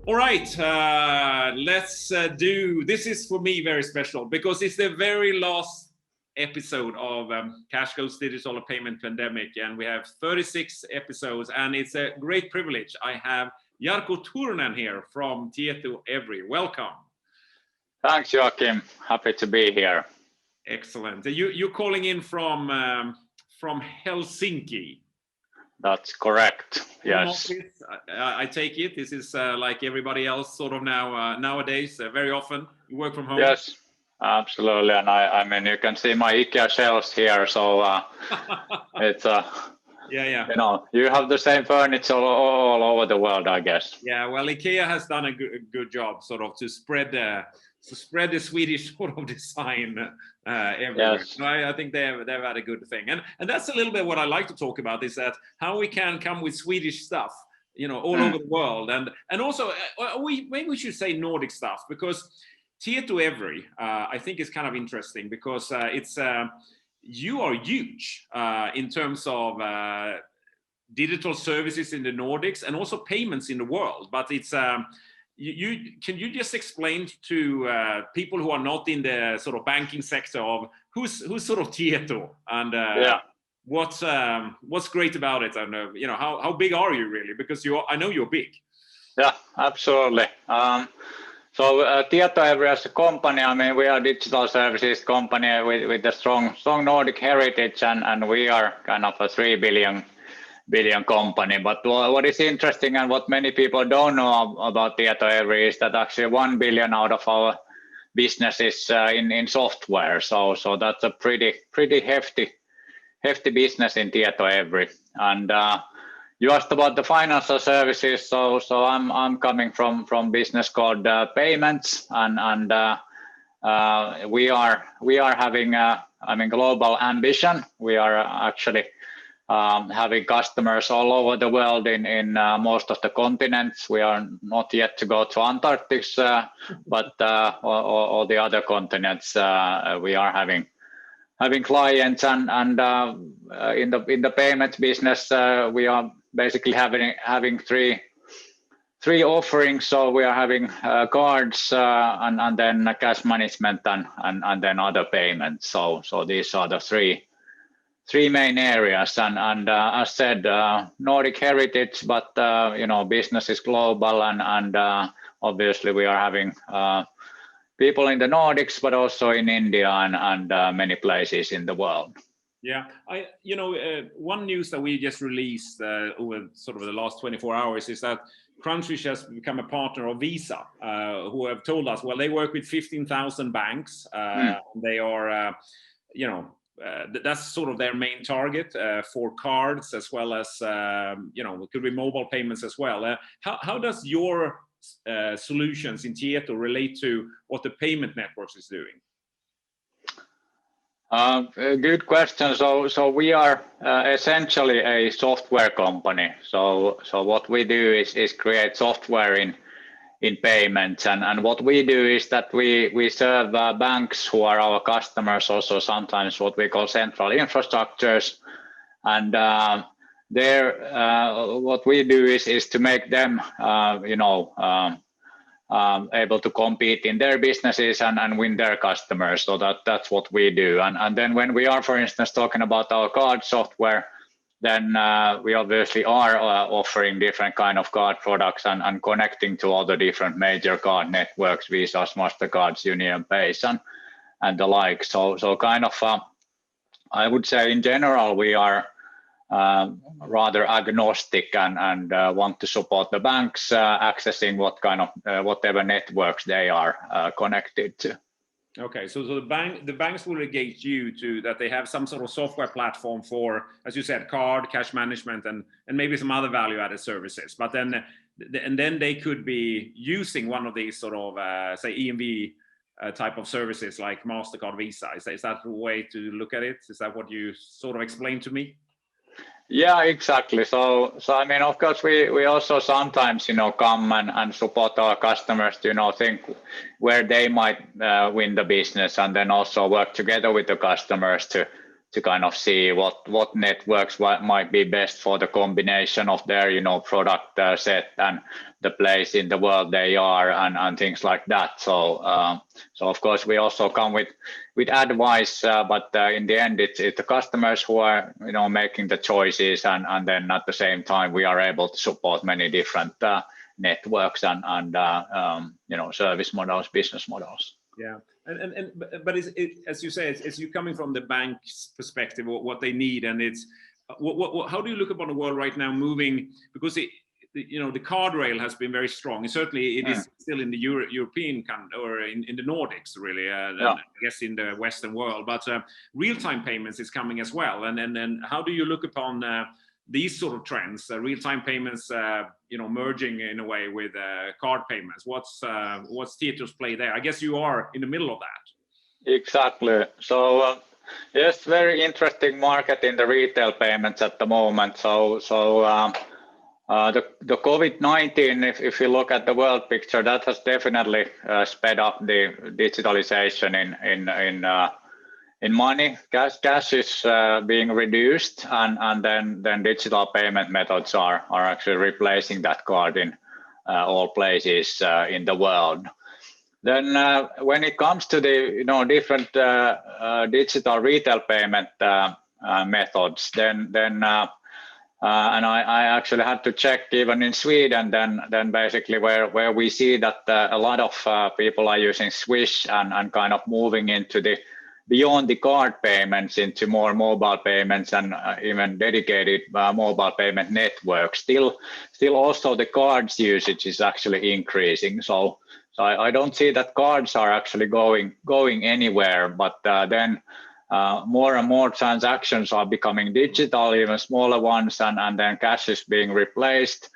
All right, let's do, this is for me very special because it's the very last episode of Cash Goes Digital Payment Pandemic, and we have 36 episodes, and it's a great privilege. I have Jarkko Turunen here from TietoEVRY. Welcome. Thanks, Joachim. Happy to be here. Excellent. You're calling in from Helsinki. That's correct. Yes. I take it. This is like everybody else, sort of nowadays. Very often you work from home. Yes, absolutely. And I mean, you can see my IKEA shelves here, so it's yeah. You know, you have the same furniture all over the world, I guess. Yeah. Well, IKEA has done a good job, sort of, to spread the Swedish sort of design everywhere. Yes. So I think they've had a good thing, and that's a little bit what I like to talk about, is that how we can come with Swedish stuff, you know, all over the world, and also maybe we should say Nordic stuff, because TietoEVRY I think is kind of interesting because it's you are huge in terms of digital services in the Nordics and also payments in the world, but it's can you just explain to people who are not in the sort of banking sector of who's sort of Tieto, and what's great about it, and you know, how big are you really, because I know you're big. Yeah, absolutely. So TietoEVRY as a company, I mean, we are a digital services company with a strong Nordic heritage, and we are kind of a 3 billion company. But what is interesting and what many people don't know about TietoEVRY is that actually 1 billion out of our business is in software. So that's a pretty hefty business in TietoEVRY. And you asked about the financial services. So I'm coming from business called payments, and we are having global ambition. We are actually having customers all over the world in most of the continents. We are not yet to go to Antarctic, but all the other continents we are having clients, and in the payment business we are basically having three offerings. So we are having cards and then cash management and then other payments. So these are the three main areas, and as said, Nordic heritage, but you know, business is global, and obviously we are having people in the Nordics, but also in India and many places in the world. Yeah, one news that we just released over sort of the last 24 hours is that Crunchfish has become a partner of Visa, who have told us, well, they work with 15,000 banks. They are, that's sort of their main target for cards, as well as, it could be mobile payments as well. How does your solutions in Tieto relate to what the payment networks is doing? Good question. So we are essentially a software company. So what we do is create software in payments, and what we do is that we serve banks who are our customers, also sometimes what we call central infrastructures, and what we do is to make them able to compete in their businesses and win their customers. So that's what we do. And then when we are, for instance, talking about our card software, then we obviously are offering different kind of card products and connecting to all the different major card networks, Visas, Mastercards, UnionPays, and the like. So kind of, I would say in general, we are rather agnostic and want to support the banks accessing whatever networks they are connected to. Okay, so the banks will engage you to that they have some sort of software platform for, as you said, card, cash management, and maybe some other value-added services. But then they could be using one of these sort of say EMV type of services like Mastercard, Visa. Is that the way to look at it? Is that what you sort of explained to me? Yeah, exactly. So I mean, of course, we also sometimes, come and support our customers to, think where they might win the business, and then also work together with the customers to kind of see what networks might be best for the combination of their product set and the place in the world they are and things like that. So of course we also come with advice, but in the end it's the customers who are making the choices, and then at the same time we are able to support many different networks and service models, business models. Yeah, but as you say, it's you coming from the bank's perspective, what they need, and it's how do you look upon the world right now moving, because the card rail has been very strong, and certainly it is still in the European or in the Nordics really, I guess in the Western world, but real-time payments is coming as well, and then how do you look upon these sort of trends, real-time payments, merging in a way with card payments? What's Tieto's play there? I guess you are in the middle of that. Exactly. So yes, very interesting market in the retail payments at the moment. So the COVID-19, if you look at the world picture, that has definitely sped up the digitalization in money. Cash is being reduced, and then digital payment methods are actually replacing that card in all places in the world. Then when it comes to the different digital retail payment methods, then and I actually had to check even in Sweden, then basically where we see that a lot of people are using Swish and kind of moving into the beyond the card payments into more mobile payments and even dedicated mobile payment networks. Still also the cards usage is actually increasing. So I don't see that cards are actually going anywhere, but then more and more transactions are becoming digital, even smaller ones, and then cash is being replaced.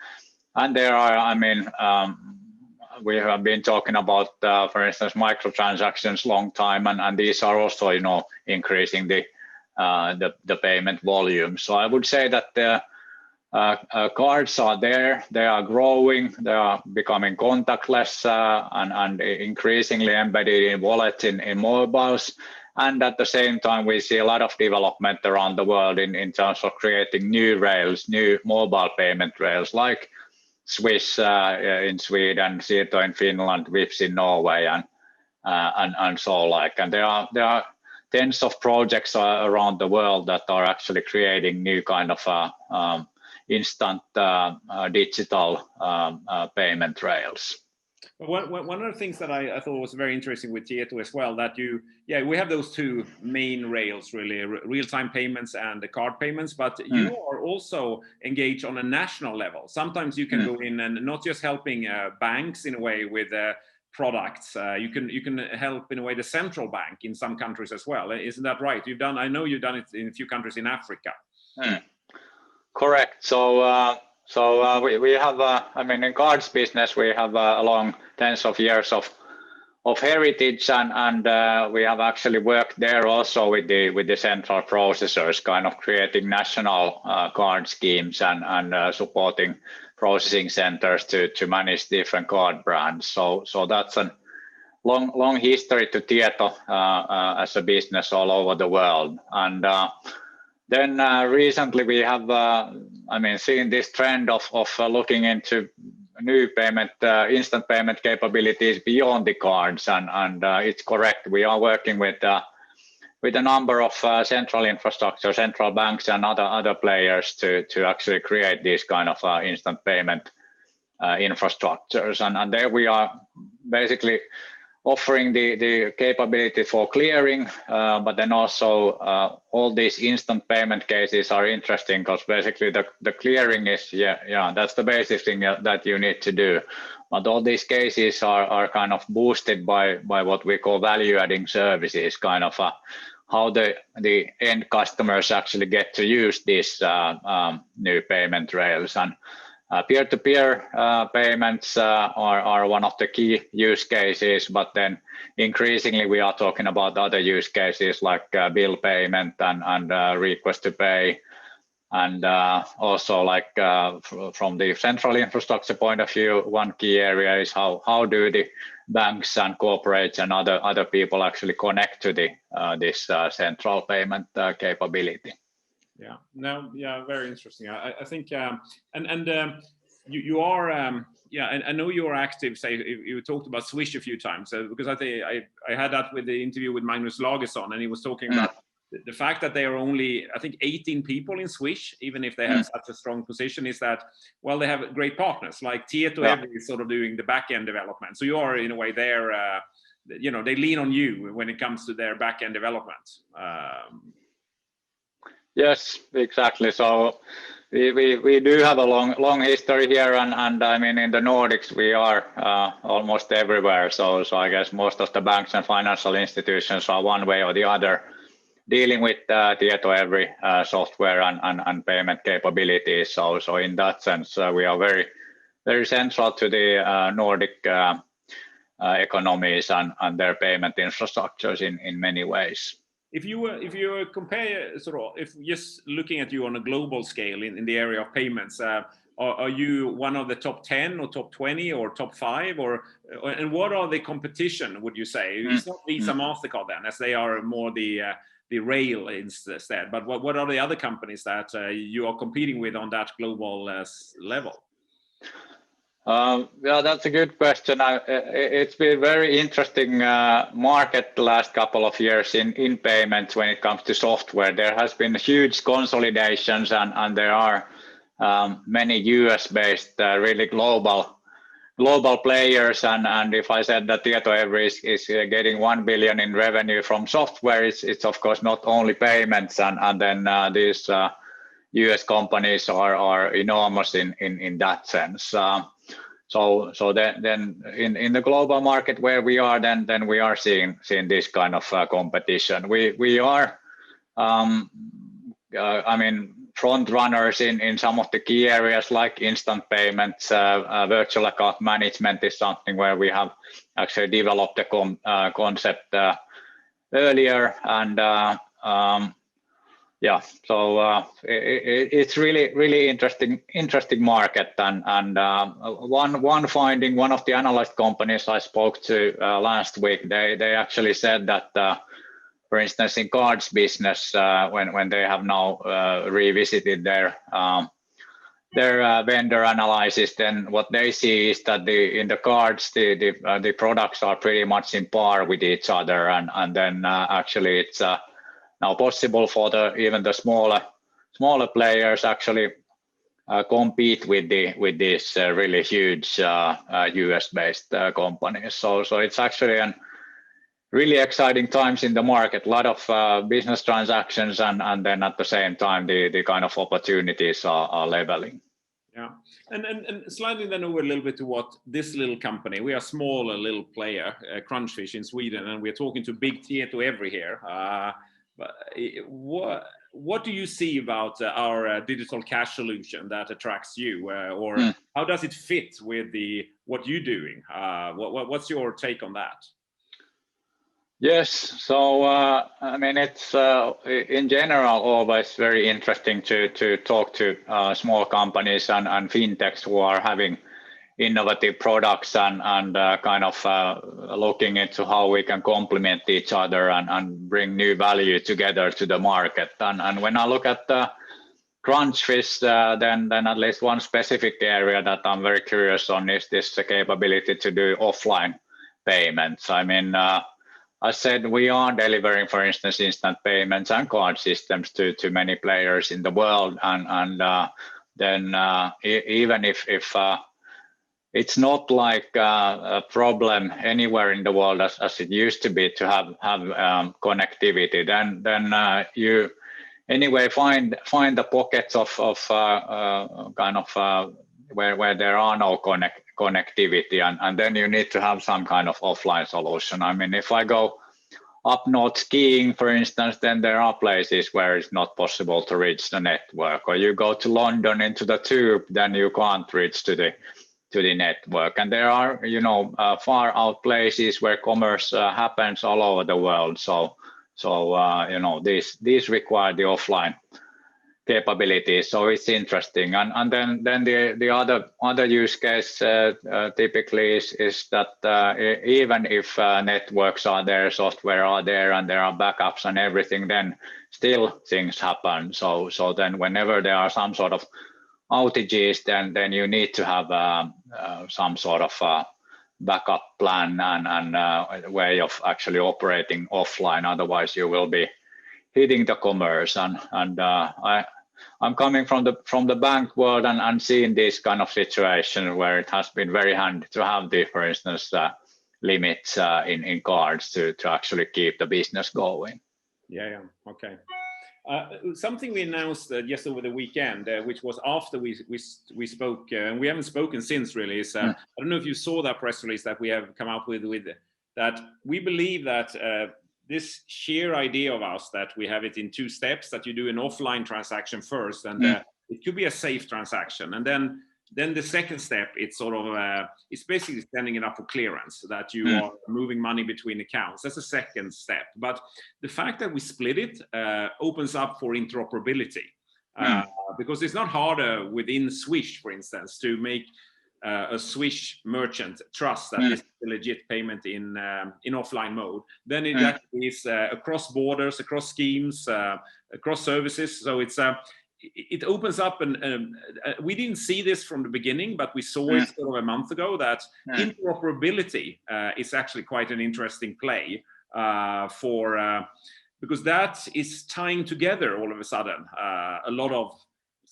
And there are, we have been talking about, for instance, microtransactions long time, and these are also, increasing the payment volume. So I would say that the cards are there, they are growing, they are becoming contactless and increasingly embedded in wallets in mobiles. And at the same time, we see a lot of development around the world in terms of creating new rails, new mobile payment rails, like Swish in Sweden, Tieto in Finland, Vipps in Norway, and so like. And there are tens of projects around the world that are actually creating new kind of instant digital payment rails. One of the things that I thought was very interesting with Tieto as well, that we have those two main rails really, real-time payments and the card payments, but you are also engaged on a national level. Sometimes you can go in and not just helping banks in a way with products, you can help in a way the central bank in some countries as well. Isn't that right? I know you've done it in a few countries in Africa. Correct. So we have, in cards business, we have along tens of years of heritage, and we have actually worked there also with the central processors, kind of creating national card schemes and supporting processing centers to manage different card brands. So that's a long history to Tieto as a business all over the world. And then recently we have, seen this trend of looking into new payment, instant payment capabilities beyond the cards, and it's correct. We are working with a number of central infrastructure, central banks, and other players to actually create these kind of instant payment infrastructures, and there we are basically offering the capability for clearing, but then also all these instant payment cases are interesting because basically the clearing is, that's the basic thing that you need to do. But all these cases are kind of boosted by what we call value-adding services, kind of how the end customers actually get to use these new payment rails. And peer-to-peer payments are one of the key use cases, but then increasingly we are talking about other use cases like bill payment and request to pay And also, like from the central infrastructure point of view, one key area is how do the banks and corporates and other people actually connect to the this central payment capability. Yeah, no, yeah, very interesting. I think, you are, yeah, and I know you are active. Say, you talked about Swish a few times, because I think I had that with the interview with Magnus Lagerson, and he was talking about the fact that they are only, I think, 18 people in Swish, even if they have such a strong position, is that, well, they have great partners like TietoEVRY is sort of doing the back end development. So you are in a way there, you know, they lean on you when it comes to their back end development. Yes, exactly. So we do have a long history here, and I mean, in the Nordics we are almost everywhere. So I guess most of the banks and financial institutions are one way or the other dealing with TietoEVRY software and payment capabilities. So in that sense, we are very central to the Nordic economies and their payment infrastructures in many ways. If you compare, sort of, if just looking at you on a global scale in the area of payments, are you one of the top 10 or top 20 or top 5, and what are the competition, would you say? It's not Visa, MasterCard then, as they are more the rail instead, but what are the other companies that you are competing with on that global level? Yeah, that's a good question. It's been very interesting market the last couple of years in payments when it comes to software. There has been huge consolidations, and there are many US-based, really global players. And if I said that TietoEVRY is getting 1 billion in revenue from software, it's of course not only payments, and then these US companies are enormous in that sense. So then in the global market where we are, then we are seeing this kind of competition. We are, I mean, front runners in some of the key areas like instant payments. Virtual account management is something where we have actually developed a concept earlier, and yeah, so it's really interesting market, and one finding, one of the analyst companies I spoke to last week, they actually said that for instance in cards business, when they have now revisited their vendor analysis, then what they see is that in the cards the products are pretty much in par with each other, and then actually it's now possible for even the smaller players actually compete with these really huge US-based companies. So it's actually an really exciting times in the market. A lot of business transactions, and then at the same time the kind of opportunities are leveling. Yeah, and sliding then over a little bit to what this little company, we are small, a little player, Crunchfish in Sweden, and we're talking to big TietoEVRY here. But what do you see about our digital cash solution that attracts you, or how does it fit with what you're doing? What's your take on that? Yes, so I mean, it's in general always very interesting to talk to small companies and fintechs who are having innovative products and kind of looking into how we can complement each other and bring new value together to the market. And when I look at Crunchfish, then at least one specific area that I'm very curious on is this capability to do offline payments. I mean, I said we are delivering, for instance, instant payments and card systems to many players in the world, and then even if it's not like a problem anywhere in the world as it used to be to have connectivity, then you anyway find the pockets of kind of where there are no connectivity, and then you need to have some kind of offline solution. I mean, if I go up north skiing, for instance, then there are places where it's not possible to reach the network, or you go to London into the tube, then you can't reach to the network. And there are, you know, far out places where commerce happens all over the world. So you know, these require the offline capabilities. So it's interesting. And then the other use case typically is that even if networks are there, software are there, and there are backups and everything, then still things happen. So then whenever there are some sort of outages, then you need to have some sort of backup plan and a way of actually operating offline. Otherwise, you will be hitting the commerce. And I'm coming from the bank world and seeing this kind of situation where it has been very handy to have the, for instance, limits in cards to actually keep the business going. Yeah. Okay. Something we announced just over the weekend, which was after we spoke, and we haven't spoken since really, is I don't know if you saw that press release that we have come up with that we believe that this sheer idea of us that we have it in 2 steps, that you do an offline transaction first, and it could be a safe transaction, and then the second step, it's sort of it's basically sending it up for clearance, that you are moving money between accounts. That's the second step. But the fact that we split it opens up for interoperability, because it's not harder within Swish, for instance, to make a Swish merchant trust that this is a legit payment in offline mode. Then it actually is across borders, across schemes, across services. So it opens up, and we didn't see this from the beginning, but we saw it sort of a month ago, that interoperability is actually quite an interesting play because that is tying together all of a sudden a lot of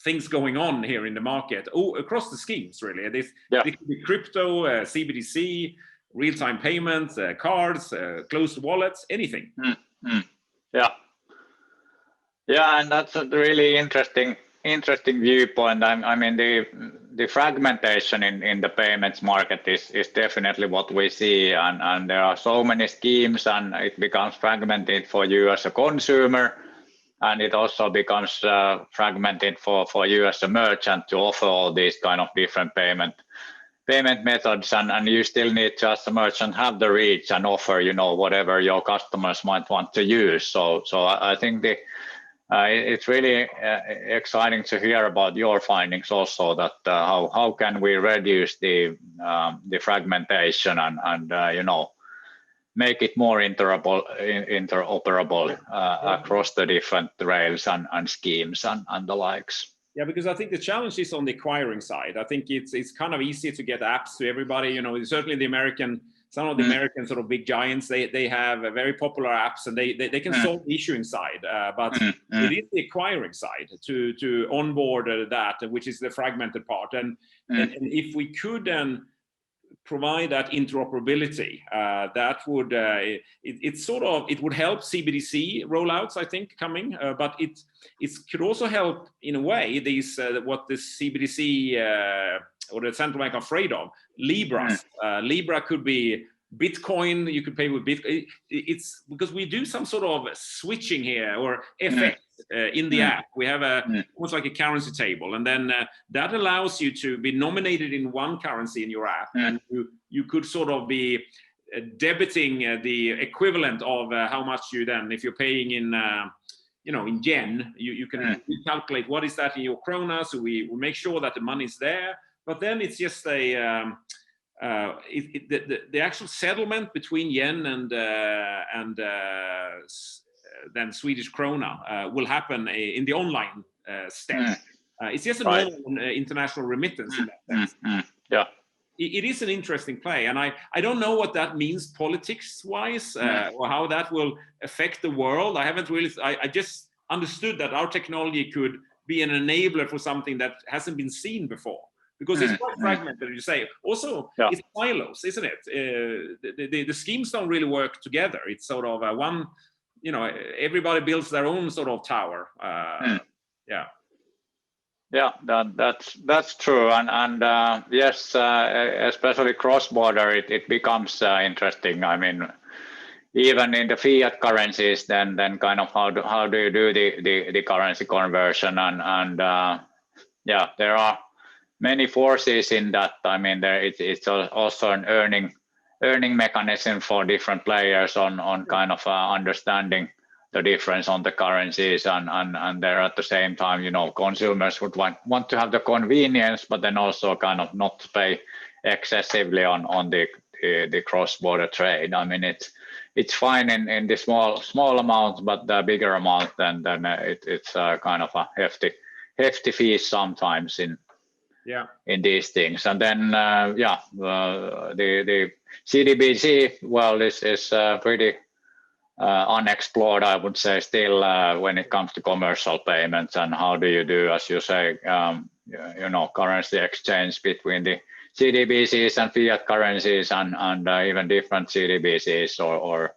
things going on here in the market across the schemes, really. It could be crypto, CBDC, real-time payments, cards, closed wallets, anything. Yeah, and that's a really interesting viewpoint. I mean, the fragmentation in the payments market is definitely what we see, and there are so many schemes, and it becomes fragmented for you as a consumer, and it also becomes fragmented for you as a merchant to offer all these kind of different payment methods, and you still need to, as a merchant, have the reach and offer, whatever your customers might want to use. So I think it's really exciting to hear about your findings also, that how can we reduce the fragmentation and make it more interoperable across the different rails and schemes and the likes. Yeah, because I think the challenge is on the acquiring side. I think it's kind of easy to get apps to everybody. Certainly some of the American sort of big giants, they have very popular apps, and they can solve the issuing side, but it is the acquiring side to onboard that, which is the fragmented part. And if we could then provide that interoperability, that would it would help CBDC rollouts, I think, coming, but it could also help in a way these what the CBDC or the central bank are afraid of, Libras. Libra could be Bitcoin. You could pay with Bitcoin. It's because we do some sort of switching here, or FX in the app. We have almost like a currency table, and then that allows you to be nominated in one currency in your app, and you could sort of be debiting the equivalent of how much you then, if you're paying in in yen, you can calculate what is that in your krona. So we make sure that the money's there, but then it's just the actual settlement between yen and then Swedish krona will happen in the online step. It's just a normal international remittance in that sense. It is an interesting play, and I don't know what that means politics-wise, or how that will affect the world. I haven't really. I just understood that our technology could be an enabler for something that hasn't been seen before, because it's quite fragmented, as you say. Also, it's silos, isn't it? The schemes don't really work together. It's sort of one. Everybody builds their own sort of tower. Yeah, that's true, and yes, especially cross-border, it becomes interesting. I mean, even in the fiat currencies, then kind of how do you do the currency conversion, and there are many forces in that. I mean, it's also an earning mechanism for different players on kind of understanding the difference on the currencies, and there at the same time, consumers would want to have the convenience, but then also kind of not pay excessively on the cross-border trade. I mean, it's fine in the small amount, but the bigger amount, then it's kind of a hefty fees sometimes in these things. And then the CDBC world is pretty unexplored, I would say, still when it comes to commercial payments, and how do you do, as you say, currency exchange between the CDBCs and fiat currencies, and even different CDBCs or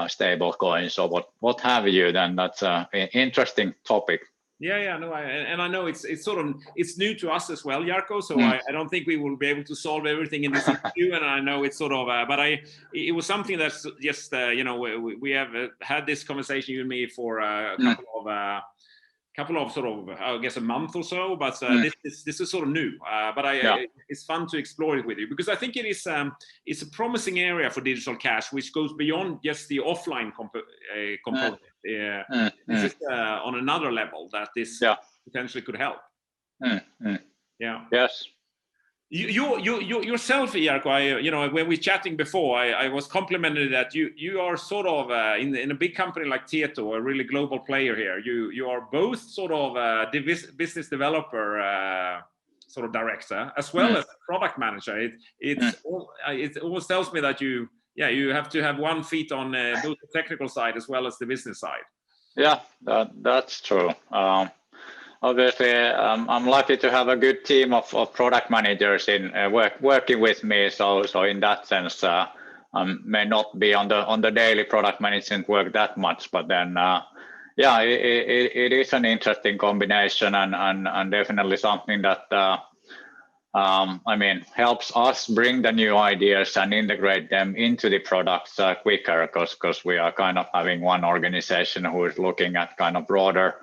stable coins or what have you. Then that's an interesting topic. No, and I know it's new to us as well, Jarkko. So I don't think we will be able to solve everything in this interview, and I know it's but it was something that's just we have had this conversation, you and me, for a couple of sort of, I guess, a month or so, but this is sort of new. But it's fun to explore it with you, because I think it's a promising area for digital cash, which goes beyond just the offline component. This is on another level that this potentially could help. Yes. You yourself, Jarkko, when we were chatting before, I was complimented that you are sort of in a big company like Tieto, a really global player here. You are both sort of business developer sort of director, as well as product manager. It almost tells me that you have to have one feet on both the technical side as well as the business side. Yeah, that's true. Obviously, I'm lucky to have a good team of product managers in working with me. So in that sense, I may not be on the daily product management work that much, but then it is an interesting combination, and definitely something that helps us bring the new ideas and integrate them into the products quicker, because we are kind of having one organization who is looking at kind of broader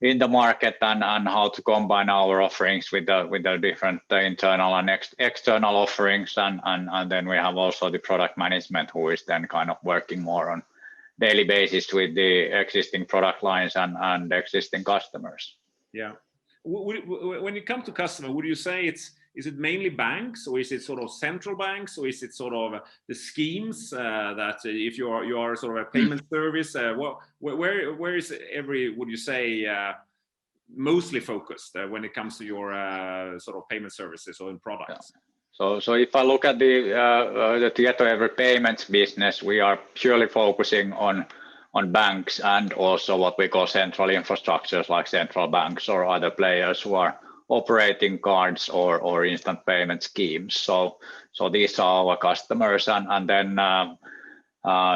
in the market and how to combine our offerings with the different internal and external offerings, and then we have also the product management who is then kind of working more on daily basis with the existing product lines and existing customers. Yeah. When it comes to customer, would you say is it mainly banks, or is it sort of central banks, or is it sort of the schemes that if you are sort of a payment service, where is would you say mostly focused when it comes to your sort of payment services or in products? So if I look at the TietoEVRY Payments business, we are purely focusing on banks, and also what we call central infrastructures like central banks or other players who are operating cards or instant payment schemes. So these are our customers, and then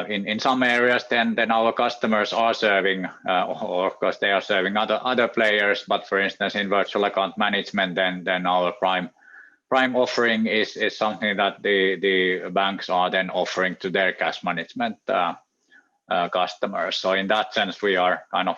in some areas then our customers are serving, or of course they are serving other players. But for instance, in virtual account management, then our prime offering is something that the banks are then offering to their cash management customers. So in that sense, we are kind of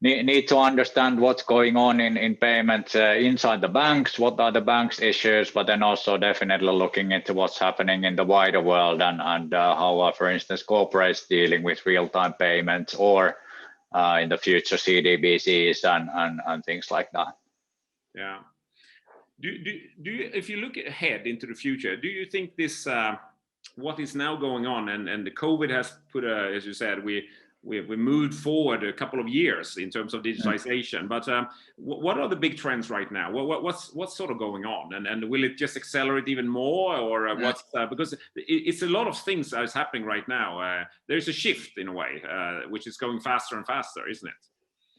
need to understand what's going on in payments inside the banks, what are the banks' issues, but then also definitely looking into what's happening in the wider world, and how, for instance, corporates dealing with real-time payments, or in the future CDBCs and things like that. Yeah. Do you, if you look ahead into the future, do you think this what is now going on, and the COVID has put as you said, we moved forward a couple of years in terms of digitalization, but what are the big trends right now? What's sort of going on, and will it just accelerate even more, or what's because it's a lot of things that is happening right now. There's a shift in a way, which is going faster and faster, isn't it?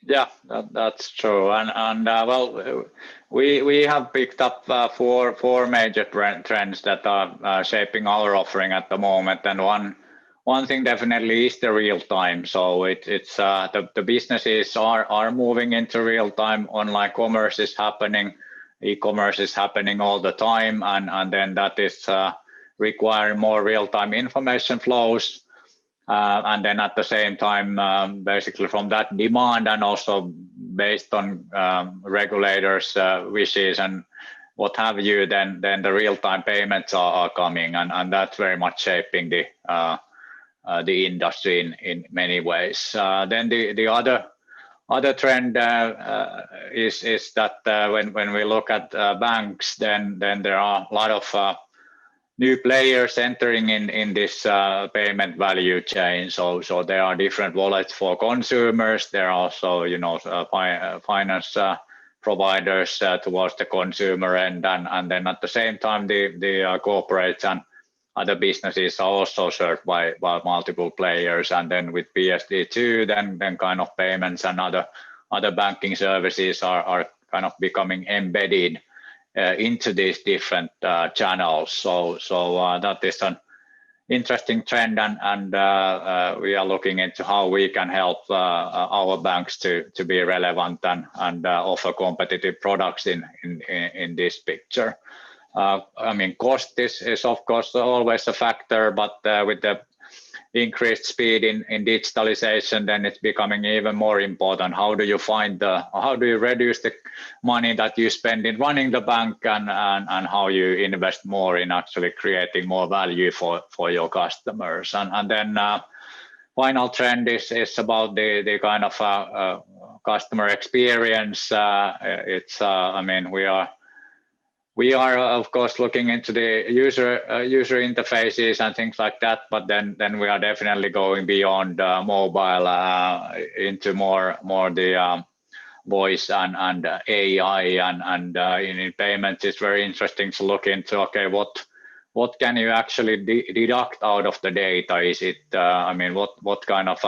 Yeah, that's true, and well, we have picked up four major trends that are shaping our offering at the moment, and one thing definitely is the real time. So it's the businesses are moving into real time. Online commerce is happening, e-commerce is happening all the time, and then that is requiring more real time information flows. And then at the same time, basically from that demand, and also based on regulators' wishes and what have you, then the real-time payments are coming, and that's very much shaping the the industry in many ways. Then the other trend is that when we look at banks, then there are a lot of new players entering in this payment value chain. So there are different wallets for consumers. There are also finance providers towards the consumer end, and then at the same time the corporates and other businesses are also served by multiple players. And then with PSD2, then kind of payments and other banking services are kind of becoming embedded into these different channels. So that is an interesting trend, and we are looking into how we can help our banks to be relevant and offer competitive products in this picture. I mean, cost is of course always a factor, but with the increased speed in digitalization, then it's becoming even more important. How do you reduce the money that you spend in running the bank, and how you invest more in actually creating more value for your customers? And then final trend is about the kind of customer experience. I mean, we are of course looking into the user interfaces and things like that, but then we are definitely going beyond mobile into more the voice and AI, and in payments it's very interesting to look into, okay, what can you actually deduct out of the data? Is it I mean, what kind of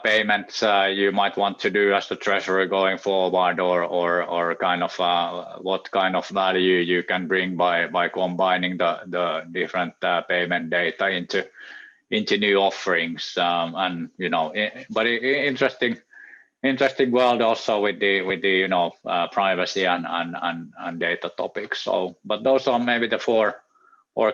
payments you might want to do as a treasurer going forward, or kind of what kind of value you can bring by combining the different payment data into new offerings, and but interesting world also with the privacy and data topics. So, but those are maybe the four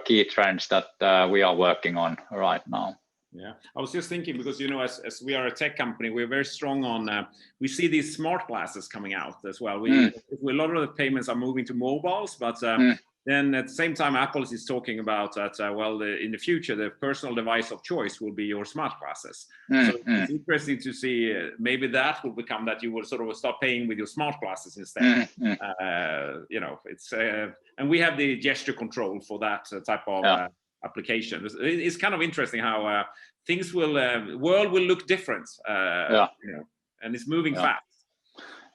key trends that we are working on right now. Yeah, I was just thinking, because as we are a tech company, we're very strong on. We see these smart glasses coming out as well. A lot of the payments are moving to mobiles, but then at the same time, Apple is talking about that. In the future, the personal device of choice will be your smart glasses. So it's interesting to see. Maybe that will become that you will sort of start paying with your smart glasses instead. It's and we have the gesture control for that type of. Application. It's kind of interesting how things world will look different, and it's moving fast.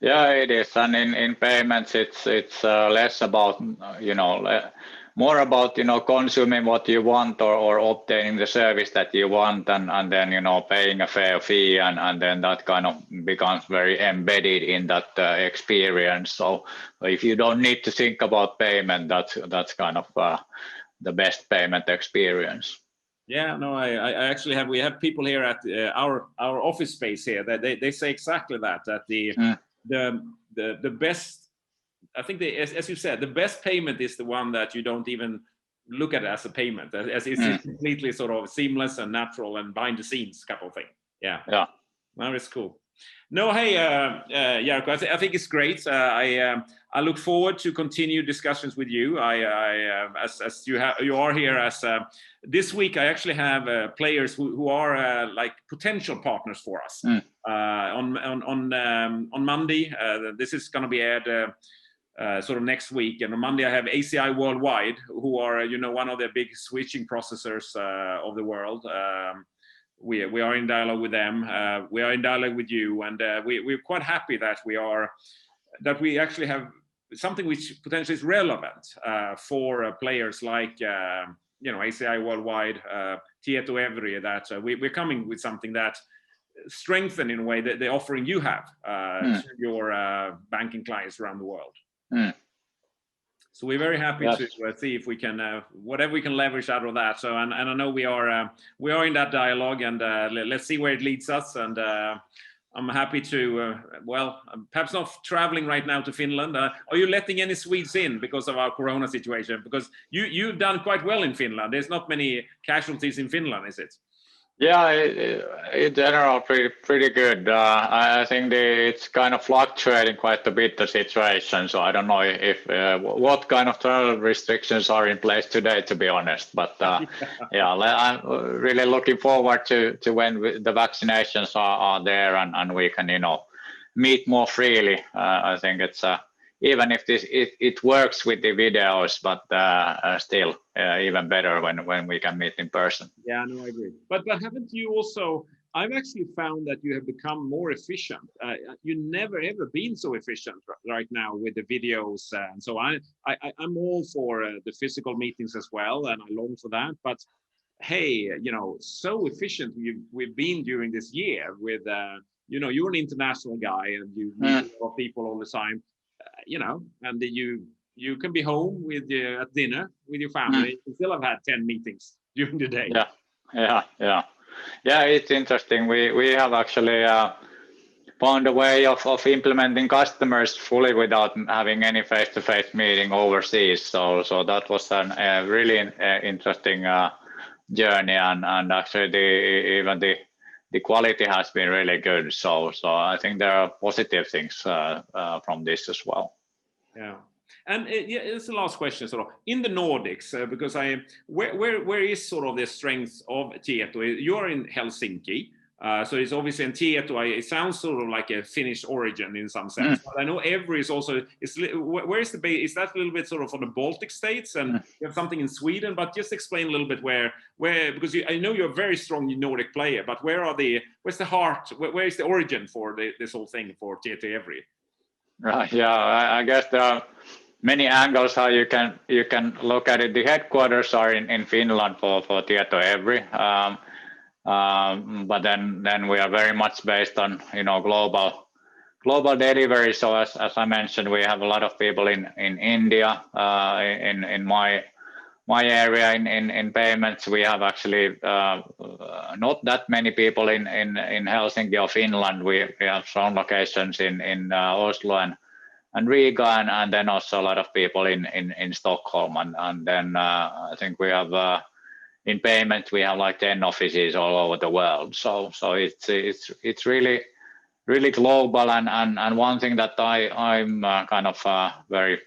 Yeah, it is, and in payments it's less about more about consuming what you want or obtaining the service that you want, and then paying a fair fee, and then that kind of becomes very embedded in that experience. So if you don't need to think about payment, that's kind of the best payment experience. Yeah, no, I actually we have people here at our office space here that they say exactly that the best, I think as you said, the best payment is the one that you don't even look at it as a payment, as it's completely sort of seamless and natural and behind the scenes kind of thing. Yeah, that is cool. No, hey, Jarkko, I think it's great. I look forward to continue discussions with you. As you are here as this week, I actually have players who are like potential partners for us. On Monday, this is going to be aired sort of next week, and on Monday I have ACI Worldwide, who are one of the big switching processors of the world. We are in dialogue with them. We are in dialogue with you, and we're quite happy that we actually have something which potentially is relevant for players like ACI Worldwide, TietoEVRY. That we're coming with something that strengthen in a way that the offering you have to your banking clients around the world. So we're very happy to see if we can whatever we can leverage out of that. So and I know we are in that dialogue, and let's see where it leads us. And I'm happy to perhaps not traveling right now to Finland. Are you letting any Swedes in because of our Corona situation? Because you've done quite well in Finland. There's not many casualties in Finland, is it? Yeah, in general, pretty good. I think it's kind of fluctuating quite a bit, the situation. So I don't know if what kind of travel restrictions are in place today, to be honest. But yeah, I'm really looking forward to when the vaccinations are there and we can, meet more freely. I think it's even if it works with the videos, but still even better when we can meet in person. Yeah, no, I agree. But haven't you also? I've actually found that you have become more efficient. You never ever been so efficient right now with the videos, and so I'm all for the physical meetings as well, and I long for that. But hey, so efficient we've been during this year with, you're an international guy and you meet a lot of people all the time, and you can be home with at dinner with your family and still have had 10 meetings during the day. Yeah. It's interesting. We have actually found a way of implementing customers fully without having any face-to-face meeting overseas. So that was a really interesting journey, and actually even the quality has been really good. So I think there are positive things from this as well. Yeah. And it's the last question, sort of in the Nordics, because where is sort of the strength of Tieto? You're in Helsinki, so it's obviously in Tieto. It sounds sort of like a Finnish origin in some sense, but I know EVRY is also. Where is the base? Is that a little bit sort of from the Baltic states, and you have something in Sweden? But just explain a little bit where because I know you're a very strong Nordic player, but where's the heart? Where is the origin for this whole thing for TietoEVRY? Right. Yeah, I guess there are many angles how you can look at it. The headquarters are in Finland for TietoEVRY, but then we are very much based on global delivery. So as I mentioned, we have a lot of people in India, in my area in payments. We have actually not that many people in Helsinki or Finland. We have some locations in Oslo and Riga, and then also a lot of people in Stockholm, and then I think we have in payment we have like 10 offices all over the world. So it's really global, and one thing that I'm kind of very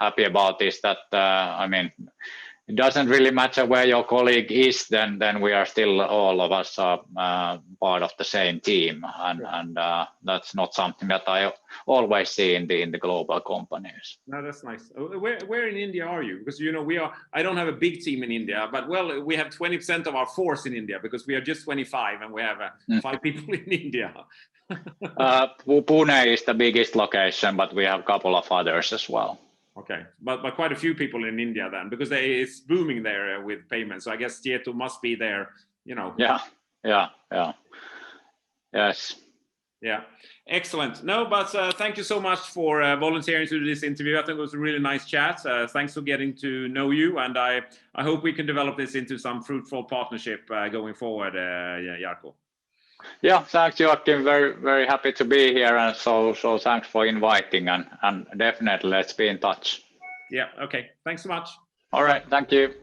happy about is that it doesn't really matter where your colleague is, then we are still, all of us are part of the same team, and that's not something that I always see in the global companies. No, that's nice. Where in India are you? Because I don't have a big team in India, but we have 20% of our force in India because we are just 25 and we have 5 people in India. Pune is the biggest location, but we have a couple of others as well. Okay, but quite a few people in India then, because it's booming there with payments. So I guess Tieto must be there, Yeah. Yes. Yeah, excellent. No, but thank you so much for volunteering to do this interview. I think it was a really nice chat. Thanks for getting to know you, and I hope we can develop this into some fruitful partnership going forward, Jarkko. Yeah, thanks, Joachim. Very, very happy to be here, and so thanks for inviting, and definitely let's be in touch. Yeah, okay. Thanks so much. All right, thank you.